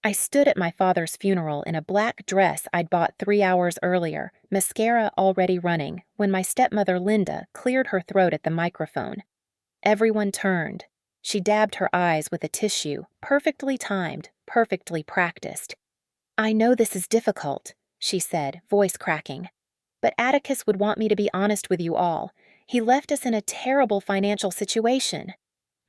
I stood at my father's funeral in a black dress I'd bought 3 hours earlier, mascara already running, when my stepmother Linda cleared her throat at the microphone. Everyone turned. She dabbed her eyes with a tissue, perfectly timed, perfectly practiced. "I know this is difficult," she said, voice cracking. "But Atticus would want me to be honest with you all. He left us in a terrible financial situation."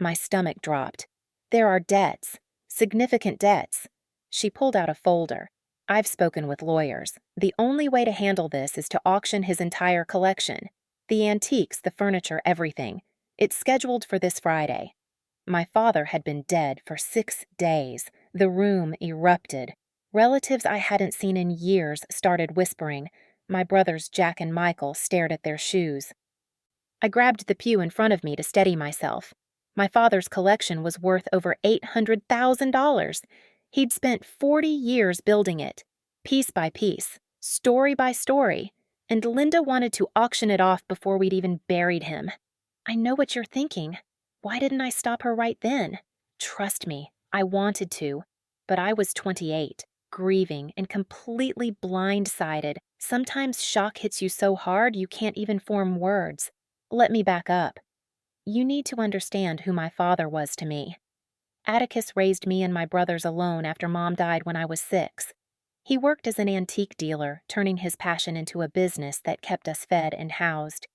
My stomach dropped. "There are debts. Significant debts." She pulled out a folder. "I've spoken with lawyers. The only way to handle this is to auction his entire collection. The antiques, the furniture, everything. It's scheduled for this Friday." My father had been dead for 6 days. The room erupted. Relatives I hadn't seen in years started whispering. My brothers Jack and Michael stared at their shoes. I grabbed the pew in front of me to steady myself. My father's collection was worth over $800,000. He'd spent 40 years building it, piece by piece, story by story, and Linda wanted to auction it off before we'd even buried him. I know what you're thinking. Why didn't I stop her right then? Trust me, I wanted to, but I was 28, grieving and completely blindsided. Sometimes shock hits you so hard you can't even form words. Let me back up. You need to understand who my father was to me. Atticus raised me and my brothers alone after Mom died when I was 6. He worked as an antique dealer, turning his passion into a business that kept us fed and housed.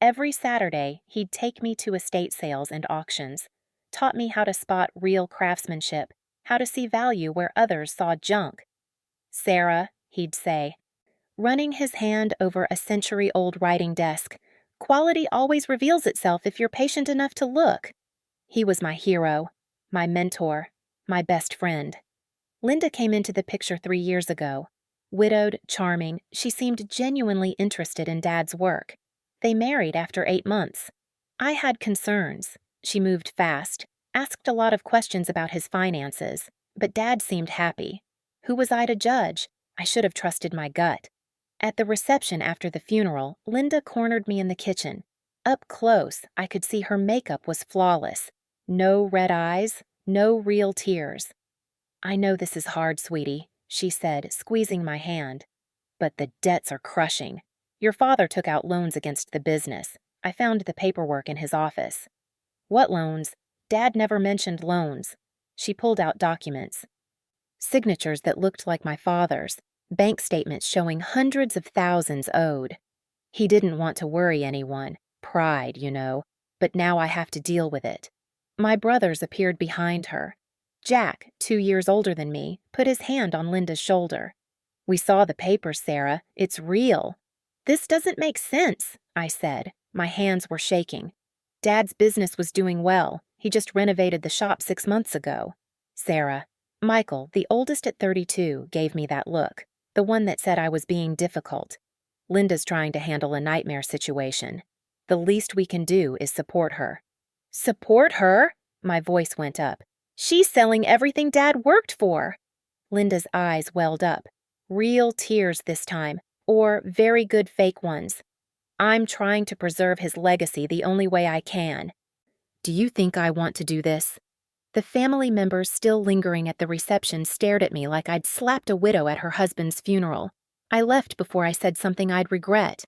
Every Saturday, he'd take me to estate sales and auctions, taught me how to spot real craftsmanship, how to see value where others saw junk. "Sarah," he'd say, running his hand over a century-old writing desk, "quality always reveals itself if you're patient enough to look." He was my hero, my mentor, my best friend. Linda came into the picture 3 years ago. Widowed, charming, she seemed genuinely interested in Dad's work. They married after 8 months. I had concerns. She moved fast, asked a lot of questions about his finances, but Dad seemed happy. Who was I to judge? I should have trusted my gut. At the reception after the funeral, Linda cornered me in the kitchen. Up close, I could see her makeup was flawless. No red eyes, no real tears. "I know this is hard, sweetie," she said, squeezing my hand. "But the debts are crushing. Your father took out loans against the business. I found the paperwork in his office." "What loans?" Dad never mentioned loans. She pulled out documents. Signatures that looked like my father's, bank statements showing hundreds of thousands owed. He didn't want to worry anyone. Pride, you know. But now I have to deal with it. My brothers appeared behind her. Jack, 2 years older than me, put his hand on Linda's shoulder. "We saw the papers, Sarah. It's real." "This doesn't make sense," I said. My hands were shaking. "Dad's business was doing well. He just renovated the shop 6 months ago." "Sarah." Michael, the oldest at 32, gave me that look, the one that said I was being difficult. "Linda's trying to handle a nightmare situation. The least we can do is support her." "Support her?" My voice went up. "She's selling everything Dad worked for." Linda's eyes welled up. Real tears this time, or very good fake ones. "I'm trying to preserve his legacy the only way I can." "Do you think I want to do this?" The family members still lingering at the reception stared at me like I'd slapped a widow at her husband's funeral. I left before I said something I'd regret.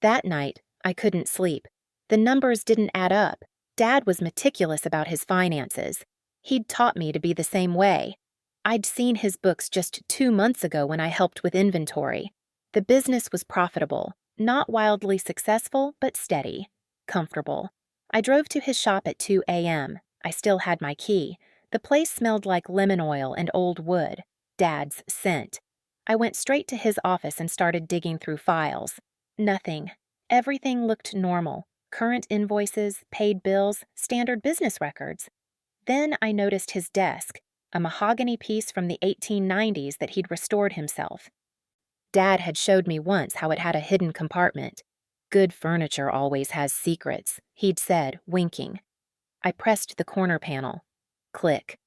That night, I couldn't sleep. The numbers didn't add up. Dad was meticulous about his finances. He'd taught me to be the same way. I'd seen his books just 2 months ago when I helped with inventory. The business was profitable, not wildly successful, but steady, comfortable. I drove to his shop at 2 a.m. I still had my key. The place smelled like lemon oil and old wood, Dad's scent. I went straight to his office and started digging through files. Nothing. Everything looked normal. Current invoices, paid bills, standard business records. Then I noticed his desk, a mahogany piece from the 1890s that he'd restored himself. Dad had showed me once how it had a hidden compartment. "Good furniture always has secrets," he'd said, winking. I pressed the corner panel. Click.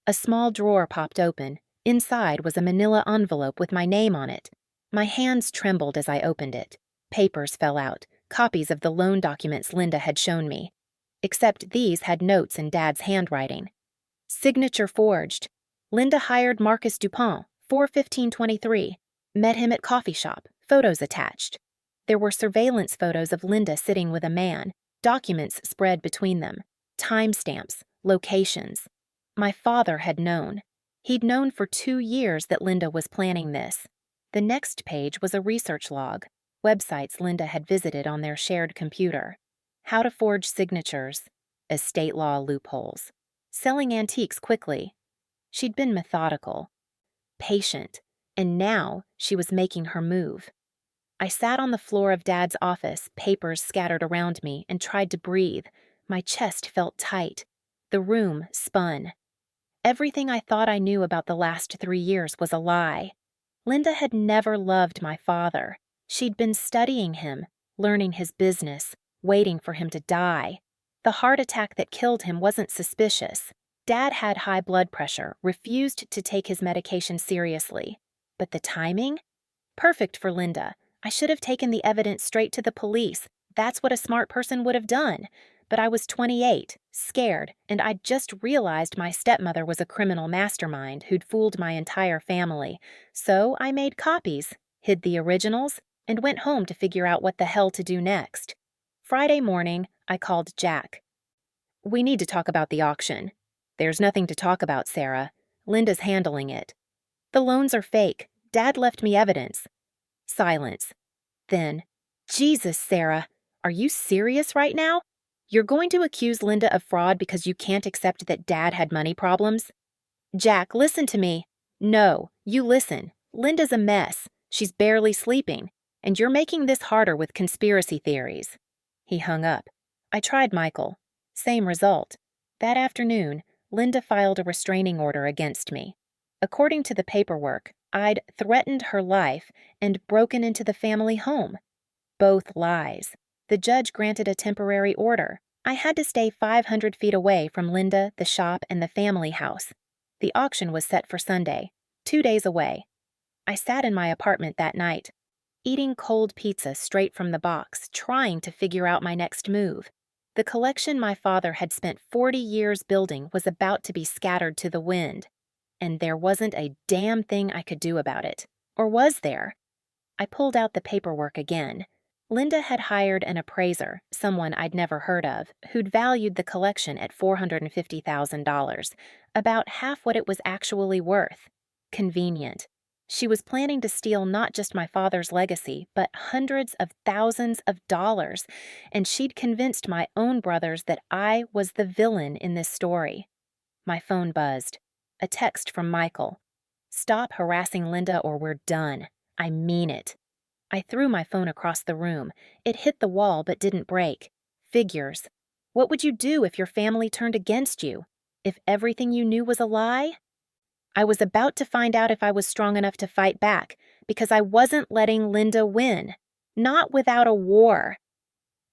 A small drawer popped open. Inside was a manila envelope with my name on it. My hands trembled as I opened it. Papers fell out, copies of the loan documents Linda had shown me. Except these had notes in Dad's handwriting. "Signature forged. Linda hired Marcus Dupont, 4/15/23. Met him at coffee shop, photos attached. There were surveillance photos of Linda sitting with a man, documents spread between them, timestamps, locations. My father had known. He'd known for 2 years that Linda was planning this. The next page was a research log, websites Linda had visited on their shared computer. How to forge signatures, estate law loopholes, selling antiques quickly. She'd been methodical, patient, and now she was making her move. I sat on the floor of Dad's office, papers scattered around me, and tried to breathe. My chest felt tight. The room spun. Everything I thought I knew about the last 3 years was a lie. Linda had never loved my father. She'd been studying him, learning his business, waiting for him to die. The heart attack that killed him wasn't suspicious. Dad had high blood pressure, refused to take his medication seriously. But the timing? Perfect for Linda. I should have taken the evidence straight to the police. That's what a smart person would have done. But I was 28, scared, and I'd just realized my stepmother was a criminal mastermind who'd fooled my entire family. So I made copies, hid the originals, and went home to figure out what the hell to do next. Friday morning, I called Jack. "We need to talk about the auction." "There's nothing to talk about, Sarah. Linda's handling it." "The loans are fake. Dad left me evidence." Silence. Then, "Jesus, Sarah, are you serious right now? You're going to accuse Linda of fraud because you can't accept that Dad had money problems?" "Jack, listen to me." "No, you listen. Linda's a mess. She's barely sleeping. And you're making this harder with conspiracy theories." He hung up. I tried Michael. Same result. That afternoon, Linda filed a restraining order against me. According to the paperwork, I'd threatened her life and broken into the family home. Both lies. The judge granted a temporary order. I had to stay 500 feet away from Linda, the shop, and the family house. The auction was set for Sunday, 2 days away. I sat in my apartment that night, eating cold pizza straight from the box, trying to figure out my next move. The collection my father had spent 40 years building was about to be scattered to the wind. And there wasn't a damn thing I could do about it. Or was there? I pulled out the paperwork again. Linda had hired an appraiser, someone I'd never heard of, who'd valued the collection at $450,000, about half what it was actually worth. Convenient. She was planning to steal not just my father's legacy, but hundreds of thousands of dollars, and she'd convinced my own brothers that I was the villain in this story. My phone buzzed. A text from Michael. "Stop harassing Linda or we're done. I mean it." I threw my phone across the room. It hit the wall but didn't break. Figures. What would you do if your family turned against you? If everything you knew was a lie? I was about to find out if I was strong enough to fight back, because I wasn't letting Linda win. Not without a war.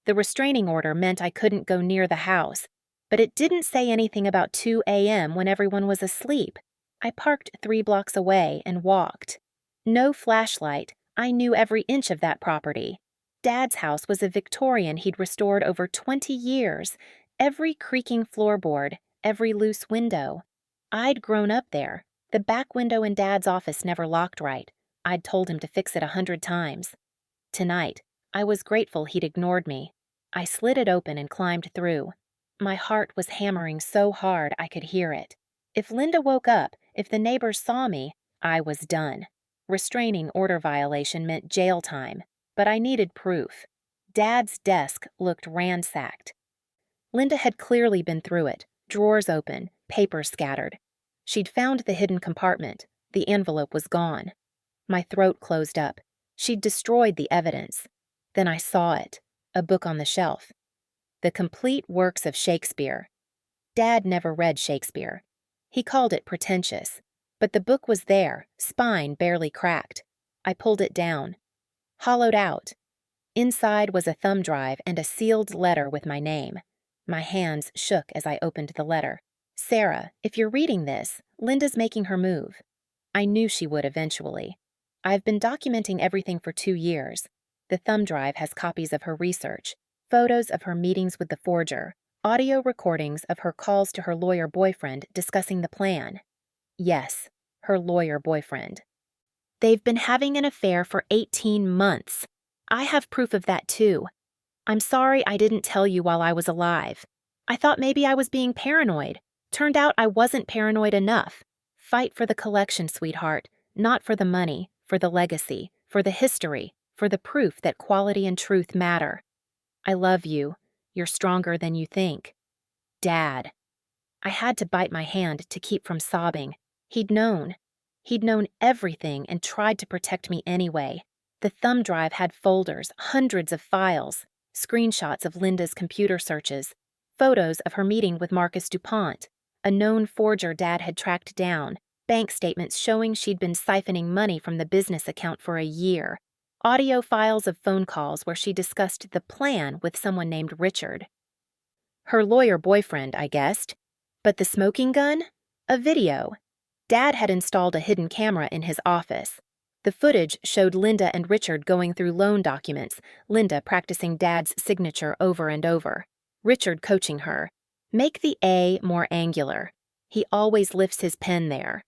The restraining order meant I couldn't go near the house, but it didn't say anything about 2 a.m. when everyone was asleep. I parked 3 blocks away and walked. No flashlight. I knew every inch of that property. Dad's house was a Victorian he'd restored over 20 years. Every creaking floorboard, every loose window. I'd grown up there. The back window in Dad's office never locked right. I'd told him to fix it 100 times. Tonight, I was grateful he'd ignored me. I slid it open and climbed through. My heart was hammering so hard I could hear it. If Linda woke up, if the neighbors saw me, I was done. Restraining order violation meant jail time, but I needed proof. Dad's desk looked ransacked. Linda had clearly been through it, drawers open, papers scattered. She'd found the hidden compartment. The envelope was gone. My throat closed up. She'd destroyed the evidence. Then I saw it, a book on the shelf. The Complete Works of Shakespeare. Dad never read Shakespeare. He called it pretentious. But the book was there, spine barely cracked. I pulled it down. Hollowed out. Inside was a thumb drive and a sealed letter with my name. My hands shook as I opened the letter. "Sarah, if you're reading this, Linda's making her move." I knew she would eventually. I've been documenting everything for 2 years. The thumb drive has copies of her research, photos of her meetings with the forger, audio recordings of her calls to her lawyer boyfriend discussing the plan. Yes, her lawyer boyfriend. They've been having an affair for 18 months. I have proof of that too. I'm sorry I didn't tell you while I was alive. I thought maybe I was being paranoid. Turned out I wasn't paranoid enough. Fight for the collection, sweetheart. Not for the money, for the legacy, for the history, for the proof that quality and truth matter. I love you. You're stronger than you think. Dad. I had to bite my hand to keep from sobbing. He'd known. He'd known everything and tried to protect me anyway. The thumb drive had folders, hundreds of files, screenshots of Linda's computer searches, photos of her meeting with Marcus DuPont, a known forger Dad had tracked down, bank statements showing she'd been siphoning money from the business account for a year, audio files of phone calls where she discussed the plan with someone named Richard. Her lawyer boyfriend, I guessed. But the smoking gun? A video. Dad had installed a hidden camera in his office. The footage showed Linda and Richard going through loan documents, Linda practicing Dad's signature over and over. Richard coaching her. Make the A more angular. He always lifts his pen there.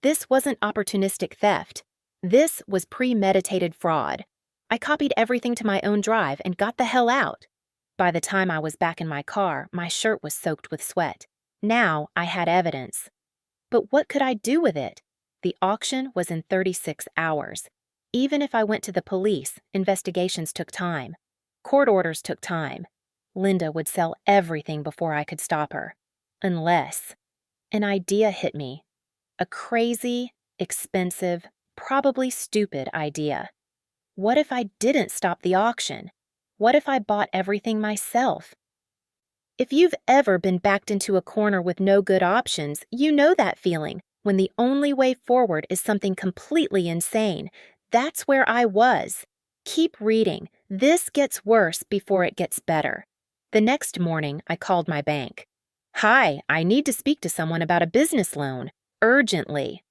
This wasn't opportunistic theft. This was premeditated fraud. I copied everything to my own drive and got the hell out. By the time I was back in my car, my shirt was soaked with sweat. Now I had evidence. But what could I do with it? The auction was in 36 hours. Even if I went to the police, investigations took time. Court orders took time. Linda would sell everything before I could stop her. Unless an idea hit me. A crazy, expensive, probably stupid idea. What if I didn't stop the auction? What if I bought everything myself? If you've ever been backed into a corner with no good options, you know that feeling, when the only way forward is something completely insane. That's where I was. Keep reading. This gets worse before it gets better. The next morning, I called my bank. Hi, I need to speak to someone about a business loan. Urgently.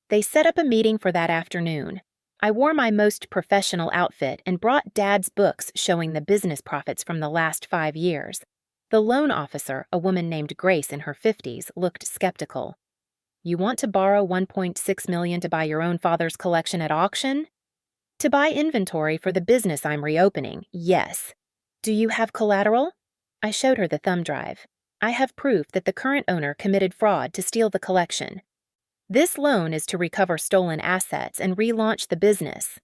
They set up a meeting for that afternoon. I wore my most professional outfit and brought Dad's books showing the business profits from the last 5 years. The loan officer, a woman named Grace in her 50s, looked skeptical. You want to borrow $1.6 million to buy your own father's collection at auction? To buy inventory for the business I'm reopening, yes. Do you have collateral? I showed her the thumb drive. I have proof that the current owner committed fraud to steal the collection. This loan is to recover stolen assets and relaunch the business.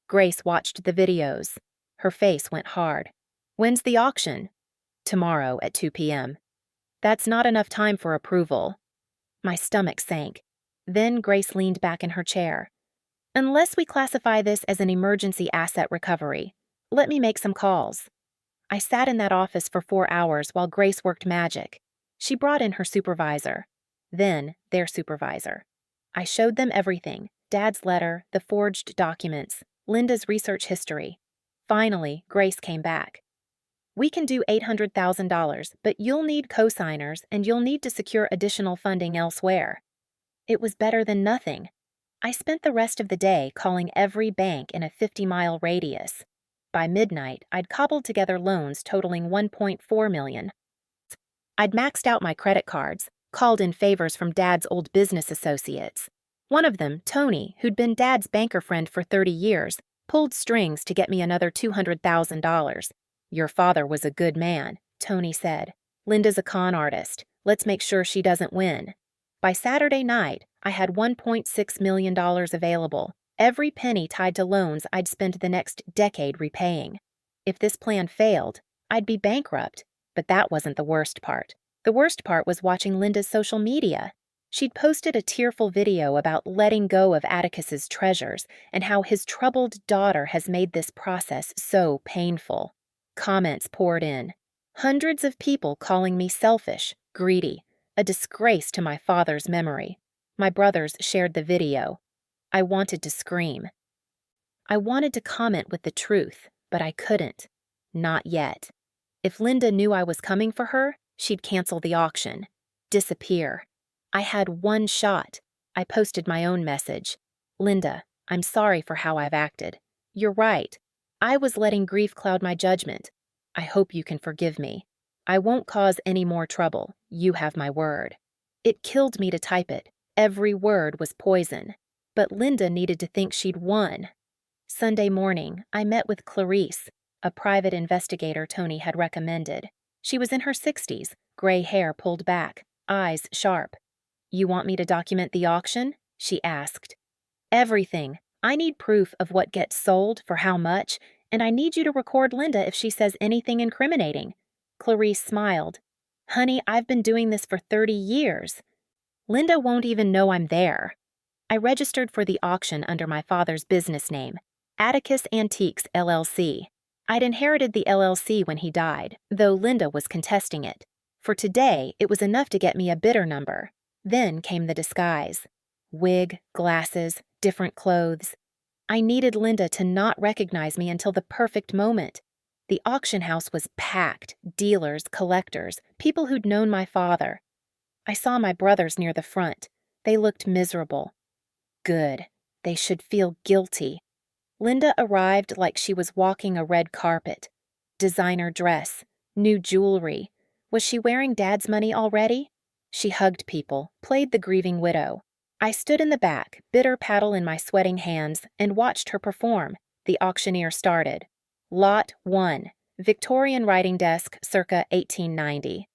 Grace watched the videos. Her face went hard. When's the auction? Tomorrow at 2 p.m. That's not enough time for approval. My stomach sank. Then Grace leaned back in her chair. Unless we classify this as an emergency asset recovery, let me make some calls. I sat in that office for 4 hours while Grace worked magic. She brought in her supervisor. Then their supervisor. I showed them everything. Dad's letter, the forged documents, Linda's research history. Finally, Grace came back. We can do $800,000, but you'll need co-signers and you'll need to secure additional funding elsewhere. It was better than nothing. I spent the rest of the day calling every bank in a 50-mile radius. By midnight, I'd cobbled together loans totaling $1.4 million. I'd maxed out my credit cards, called in favors from Dad's old business associates. One of them, Tony, who'd been Dad's banker friend for 30 years, pulled strings to get me another $200,000. Your father was a good man, Tony said. Linda's a con artist. Let's make sure she doesn't win. By Saturday night, I had $1.6 million available, every penny tied to loans I'd spend the next decade repaying. If this plan failed, I'd be bankrupt, but that wasn't the worst part. The worst part was watching Linda's social media. She'd posted a tearful video about letting go of Atticus's treasures and how his troubled daughter has made this process so painful. Comments poured in. Hundreds of people calling me selfish, greedy, a disgrace to my father's memory. My brothers shared the video. I wanted to scream. I wanted to comment with the truth, but I couldn't. Not yet. If Linda knew I was coming for her, she'd cancel the auction. Disappear. I had one shot. I posted my own message. Linda, I'm sorry for how I've acted. You're right. I was letting grief cloud my judgment. I hope you can forgive me. I won't cause any more trouble. You have my word. It killed me to type it. Every word was poison. But Linda needed to think she'd won. Sunday morning, I met with Clarice, a private investigator Tony had recommended. She was in her 60s, gray hair pulled back, eyes sharp. "You want me to document the auction?" she asked. "Everything. I need proof of what gets sold, for how much, and I need you to record Linda if she says anything incriminating." Clarice smiled. "Honey, I've been doing this for 30 years. Linda won't even know I'm there." I registered for the auction under my father's business name, Atticus Antiques, LLC. I'd inherited the LLC when he died, though Linda was contesting it. For today, it was enough to get me a bidder number. Then came the disguise. Wig, glasses, different clothes. I needed Linda to not recognize me until the perfect moment. The auction house was packed, dealers, collectors, people who'd known my father. I saw my brothers near the front. They looked miserable. Good. They should feel guilty. Linda arrived like she was walking a red carpet. Designer dress, new jewelry. Was she wearing Dad's money already? She hugged people, played the grieving widow. I stood in the back, bitter paddle in my sweating hands, and watched her perform. The auctioneer started. Lot 1, Victorian writing desk circa 1890.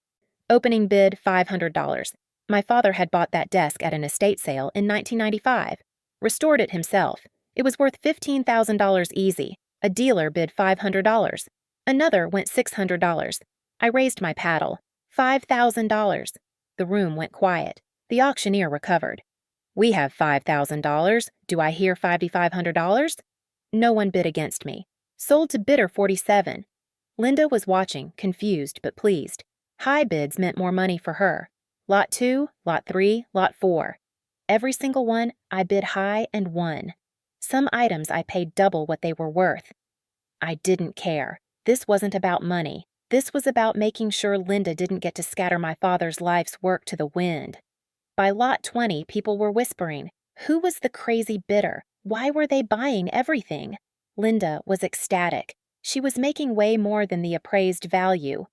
Opening bid $500. My father had bought that desk at an estate sale in 1995. Restored it himself. It was worth $15,000 easy. A dealer bid $500. Another went $600. I raised my paddle. $5,000. The room went quiet. The auctioneer recovered. "We have $5,000. Do I hear $5,500? No one bid against me. Sold to bidder 47. Linda was watching, confused but pleased. High bids meant more money for her. Lot 2, Lot 3, Lot 4. Every single one, I bid high and won. Some items I paid double what they were worth. I didn't care. This wasn't about money. This was about making sure Linda didn't get to scatter my father's life's work to the wind. By Lot 20, people were whispering, who was the crazy bidder? Why were they buying everything? Linda was ecstatic. She was making way more than the appraised value.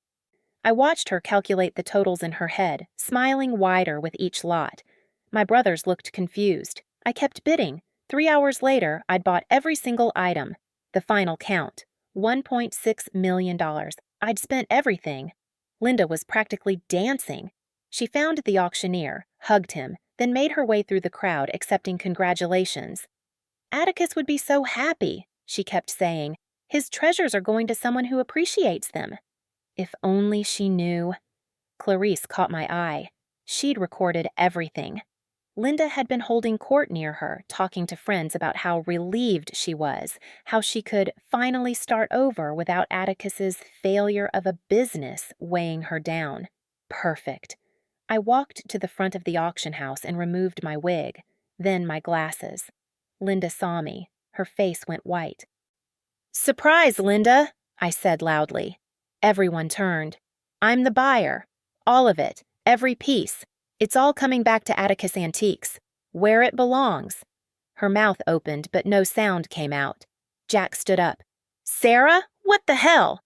I watched her calculate the totals in her head, smiling wider with each lot. My brothers looked confused. I kept bidding. 3 hours later, I'd bought every single item. The final count, $1.6 million. I'd spent everything. Linda was practically dancing. She found the auctioneer, hugged him, then made her way through the crowd accepting congratulations. "Atticus would be so happy," she kept saying. "His treasures are going to someone who appreciates them." If only she knew. Clarice caught my eye. She'd recorded everything. Linda had been holding court near her, talking to friends about how relieved she was, how she could finally start over without Atticus's failure of a business weighing her down. Perfect. I walked to the front of the auction house and removed my wig, then my glasses. Linda saw me. Her face went white. "Surprise, Linda," I said loudly. Everyone turned. "I'm the buyer. All of it. Every piece. It's all coming back to Atticus Antiques. Where it belongs." Her mouth opened, but no sound came out. Jack stood up. "Sarah, what the hell?"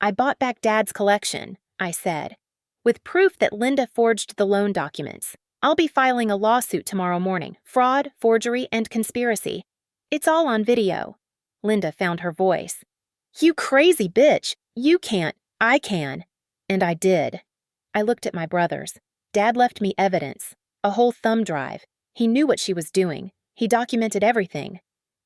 "I bought back Dad's collection," I said, "with proof that Linda forged the loan documents. I'll be filing a lawsuit tomorrow morning. Fraud, forgery, and conspiracy. It's all on video." Linda found her voice. "You crazy bitch. You can't. I can." And I did. I looked at my brothers. Dad left me evidence. A whole thumb drive. He knew what she was doing. He documented everything.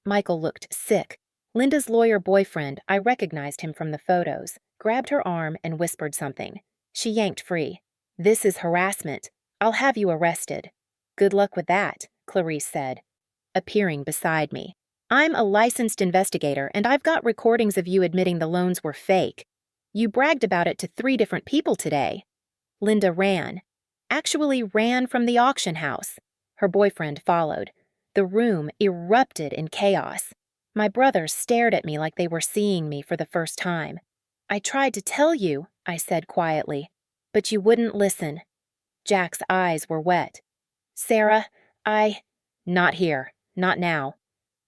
Michael looked sick. Linda's lawyer boyfriend, I recognized him from the photos, grabbed her arm and whispered something. She yanked free. "This is harassment. I'll have you arrested." "Good luck with that," Clarice said, appearing beside me. "I'm a licensed investigator, and I've got recordings of you admitting the loans were fake. You bragged about it to 3 different people today." Linda ran. Actually ran from the auction house. Her boyfriend followed. The room erupted in chaos. My brothers stared at me like they were seeing me for the first time. "I tried to tell you," I said quietly, "but you wouldn't listen." Jack's eyes were wet. "Sarah, Not here. Not now.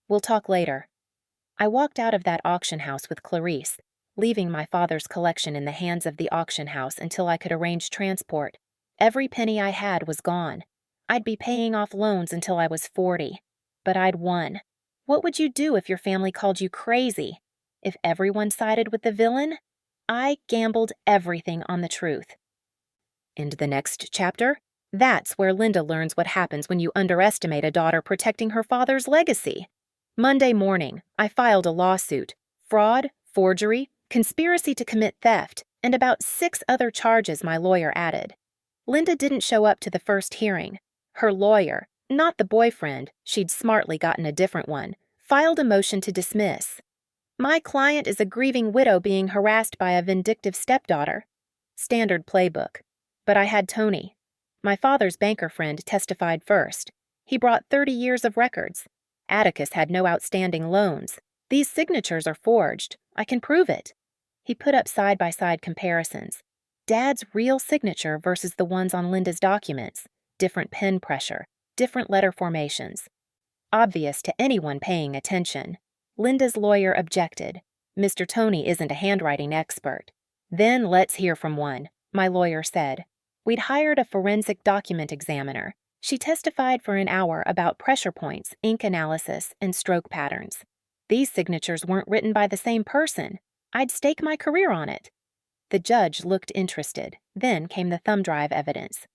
We'll talk later." I walked out of that auction house with Clarice, leaving my father's collection in the hands of the auction house until I could arrange transport. Every penny I had was gone. I'd be paying off loans until I was 40. But I'd won. What would you do if your family called you crazy? If everyone sided with the villain? I gambled everything on the truth. In the next chapter, that's where Linda learns what happens when you underestimate a daughter protecting her father's legacy. Monday morning, I filed a lawsuit. Fraud, forgery, conspiracy to commit theft, and about 6 other charges my lawyer added. Linda didn't show up to the first hearing. Her lawyer, not the boyfriend, she'd smartly gotten a different one, filed a motion to dismiss. My client is a grieving widow being harassed by a vindictive stepdaughter. Standard playbook. But I had Tony. My father's banker friend testified first. He brought 30 years of records. Atticus had no outstanding loans. These signatures are forged. I can prove it. He put up side-by-side comparisons. Dad's real signature versus the ones on Linda's documents. Different pen pressure. Different letter formations. Obvious to anyone paying attention. Linda's lawyer objected. Mr. Tony isn't a handwriting expert. Then let's hear from one, my lawyer said. We'd hired a forensic document examiner. She testified for an hour about pressure points, ink analysis, and stroke patterns. These signatures weren't written by the same person. I'd stake my career on it. The judge looked interested. Then came the thumb drive evidence.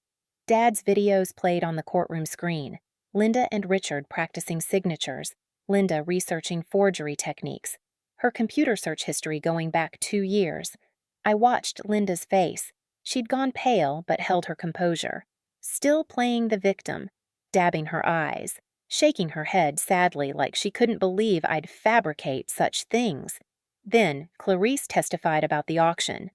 Dad's videos played on the courtroom screen. Linda and Richard practicing signatures. Linda researching forgery techniques. Her computer search history going back 2 years. I watched Linda's face. She'd gone pale but held her composure. Still playing the victim, dabbing her eyes, shaking her head sadly like she couldn't believe I'd fabricate such things. Then Clarice testified about the auction.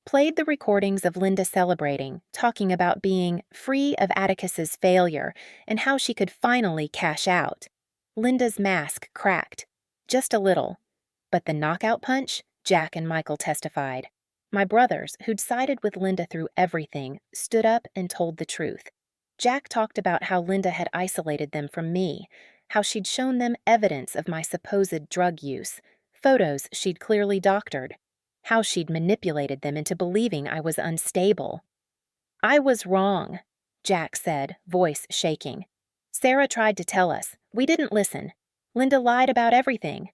Played the recordings of Linda celebrating, talking about being free of Atticus's failure and how she could finally cash out. Linda's mask cracked. Just a little. But the knockout punch, Jack and Michael testified. My brothers, who'd sided with Linda through everything, stood up and told the truth. Jack talked about how Linda had isolated them from me, how she'd shown them evidence of my supposed drug use, photos she'd clearly doctored, how she'd manipulated them into believing I was unstable. I was wrong, Jack said, voice shaking. Sarah tried to tell us. We didn't listen. Linda lied about everything.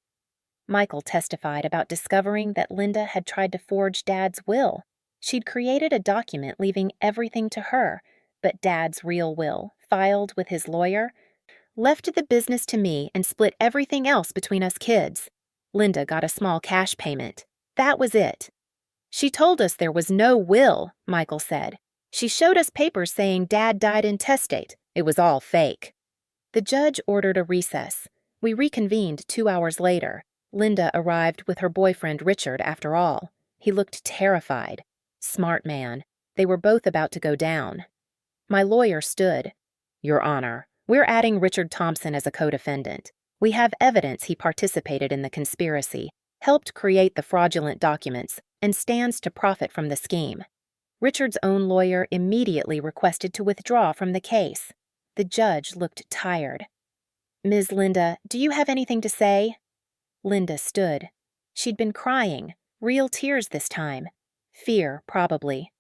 Michael testified about discovering that Linda had tried to forge Dad's will. She'd created a document leaving everything to her, but Dad's real will, filed with his lawyer, left the business to me and split everything else between us kids. Linda got a small cash payment. That was it. She told us there was no will, Michael said. She showed us papers saying Dad died intestate. It was all fake. The judge ordered a recess. We reconvened 2 hours later. Linda arrived with her boyfriend Richard after all. He looked terrified. Smart man. They were both about to go down. My lawyer stood. Your Honor, we're adding Richard Thompson as a co-defendant. We have evidence he participated in the conspiracy, helped create the fraudulent documents, and stands to profit from the scheme. Richard's own lawyer immediately requested to withdraw from the case. The judge looked tired. Ms. Linda, do you have anything to say? Linda stood. She'd been crying, real tears this time. Fear, probably.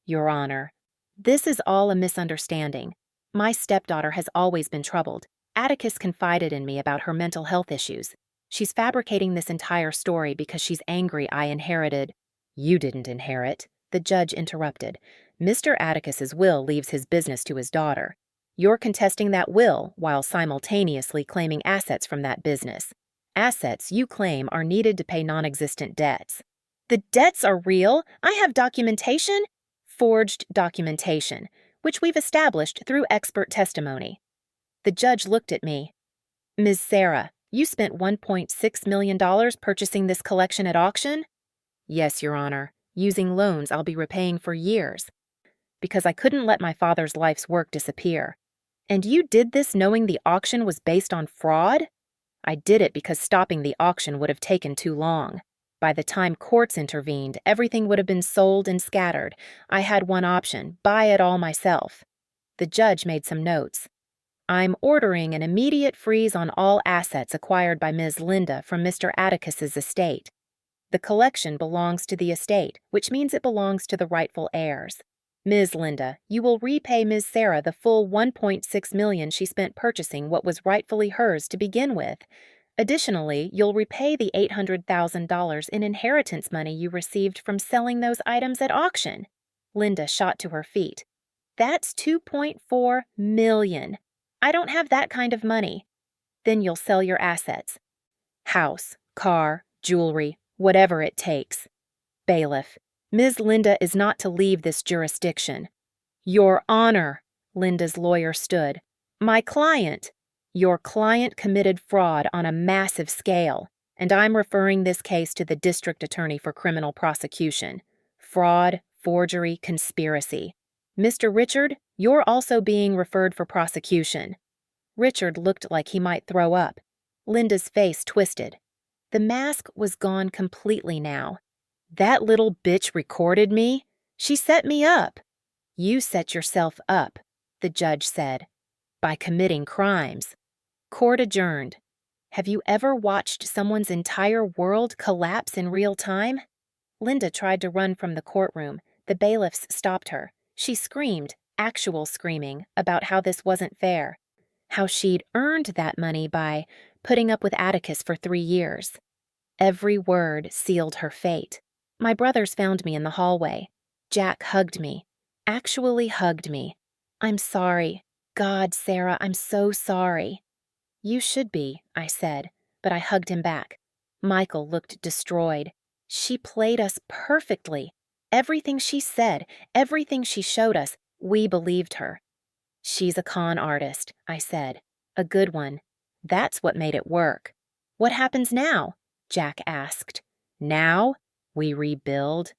Your Honor, this is all a misunderstanding. My stepdaughter has always been troubled. Atticus confided in me about her mental health issues. She's fabricating this entire story because she's angry I inherited. You didn't inherit, the judge interrupted. Mr. Atticus's will leaves his business to his daughter. You're contesting that will while simultaneously claiming assets from that business. Assets you claim are needed to pay non-existent debts. The debts are real. I have documentation. Forged documentation, which we've established through expert testimony. The judge looked at me. Ms. Sarah, you spent $1.6 million purchasing this collection at auction? Yes, Your Honor, using loans I'll be repaying for years. Because I couldn't let my father's life's work disappear. And you did this knowing the auction was based on fraud? I did it because stopping the auction would have taken too long. By the time courts intervened, everything would have been sold and scattered. I had one option, buy it all myself. The judge made some notes. I'm ordering an immediate freeze on all assets acquired by Ms. Linda from Mr. Atticus's estate. The collection belongs to the estate, which means it belongs to the rightful heirs. Ms. Linda, you will repay Ms. Sarah the full $1.6 million she spent purchasing what was rightfully hers to begin with. Additionally, you'll repay the $800,000 in inheritance money you received from selling those items at auction. Linda shot to her feet. That's $2.4 million. I don't have that kind of money. Then you'll sell your assets. House, car, jewelry, whatever it takes. Bailiff, Ms. Linda is not to leave this jurisdiction. Your Honor, Linda's lawyer stood. My client. Your client committed fraud on a massive scale, and I'm referring this case to the district attorney for criminal prosecution. Fraud, forgery, conspiracy. Mr. Richard, you're also being referred for prosecution. Richard looked like he might throw up. Linda's face twisted. The mask was gone completely now. That little bitch recorded me? She set me up. You set yourself up, the judge said, by committing crimes. Court adjourned. Have you ever watched someone's entire world collapse in real time? Linda tried to run from the courtroom. The bailiffs stopped her. She screamed, actual screaming, about how this wasn't fair. How she'd earned that money by putting up with Atticus for 3 years. Every word sealed her fate. My brothers found me in the hallway. Jack hugged me. Actually hugged me. I'm sorry. God, Sarah, I'm so sorry. You should be, I said, but I hugged him back. Michael looked destroyed. She played us perfectly. Everything she said, everything she showed us, we believed her. She's a con artist, I said. A good one. That's what made it work. What happens now? Jack asked. Now? We rebuild.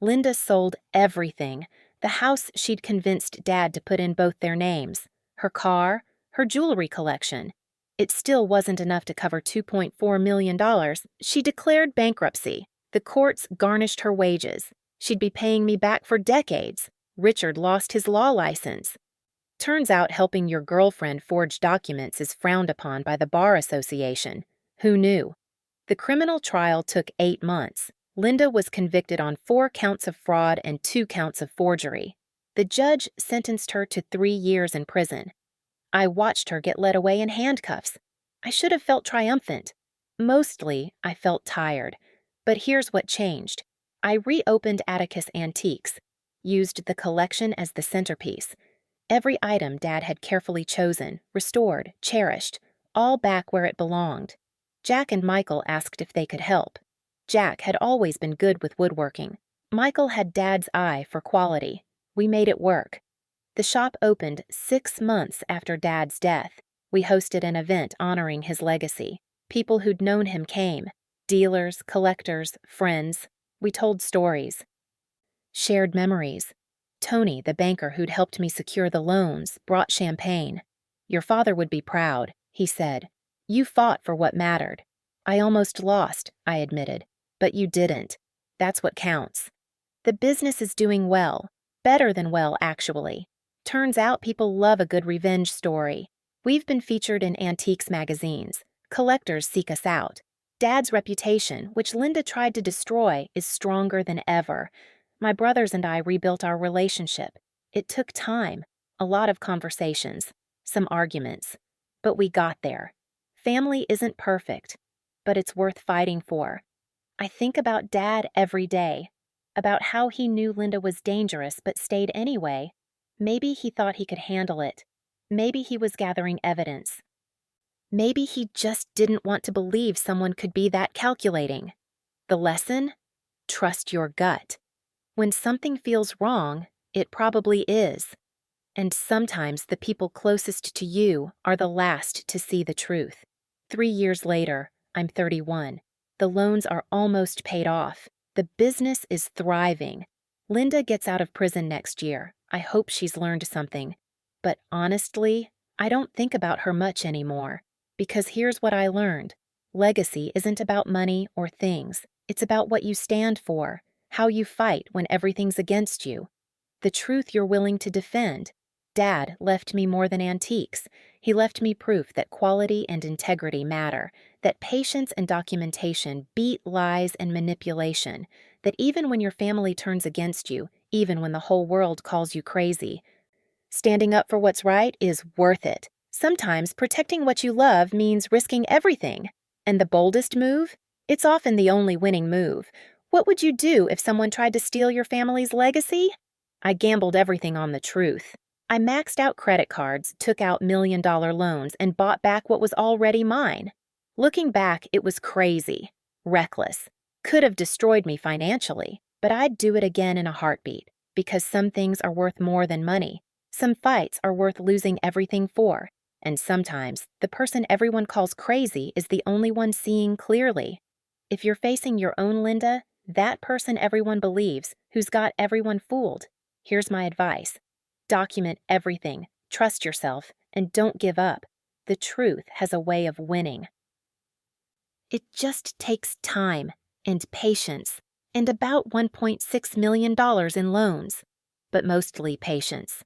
Linda sold everything. The house she'd convinced Dad to put in both their names. Her car, her jewelry collection. It still wasn't enough to cover $2.4 million. She declared bankruptcy. The courts garnished her wages. She'd be paying me back for decades. Richard lost his law license. Turns out helping your girlfriend forge documents is frowned upon by the Bar Association. Who knew? The criminal trial took 8 months. Linda was convicted on 4 counts of fraud and 2 counts of forgery. The judge sentenced her to 3 years in prison. I watched her get led away in handcuffs. I should have felt triumphant. Mostly, I felt tired. But here's what changed. I reopened Atticus Antiques, used the collection as the centerpiece. Every item Dad had carefully chosen, restored, cherished, all back where it belonged. Jack and Michael asked if they could help. Jack had always been good with woodworking. Michael had Dad's eye for quality. We made it work. The shop opened 6 months after Dad's death. We hosted an event honoring his legacy. People who'd known him came. Dealers, collectors, friends. We told stories. Shared memories. Tony, the banker who'd helped me secure the loans, brought champagne. Your father would be proud, he said. You fought for what mattered. I almost lost, I admitted. But you didn't. That's what counts. The business is doing well. Better than well, actually. Turns out people love a good revenge story. We've been featured in antiques magazines. Collectors seek us out. Dad's reputation, which Linda tried to destroy, is stronger than ever. My brothers and I rebuilt our relationship. It took time, a lot of conversations, some arguments. But we got there. Family isn't perfect, but it's worth fighting for. I think about Dad every day, about how he knew Linda was dangerous but stayed anyway. Maybe he thought he could handle it. Maybe he was gathering evidence. Maybe he just didn't want to believe someone could be that calculating. The lesson? Trust your gut. When something feels wrong, it probably is. And sometimes the people closest to you are the last to see the truth. 3 years later, I'm 31. The loans are almost paid off. The business is thriving. Linda gets out of prison next year. I hope she's learned something. But honestly, I don't think about her much anymore. Because here's what I learned. Legacy isn't about money or things. It's about what you stand for, how you fight when everything's against you. The truth you're willing to defend. Dad left me more than antiques. He left me proof that quality and integrity matter, that patience and documentation beat lies and manipulation, that even when your family turns against you, even when the whole world calls you crazy. Standing up for what's right is worth it. Sometimes protecting what you love means risking everything. And the boldest move? It's often the only winning move. What would you do if someone tried to steal your family's legacy? I gambled everything on the truth. I maxed out credit cards, took out million-dollar loans, and bought back what was already mine. Looking back, it was crazy, reckless. Could have destroyed me financially, but I'd do it again in a heartbeat, because some things are worth more than money. Some fights are worth losing everything for, and sometimes the person everyone calls crazy is the only one seeing clearly. If you're facing your own Linda, that person everyone believes, who's got everyone fooled, here's my advice. Document everything, trust yourself, and don't give up. The truth has a way of winning. It just takes time and patience and about $1.6 million in loans, but mostly patience.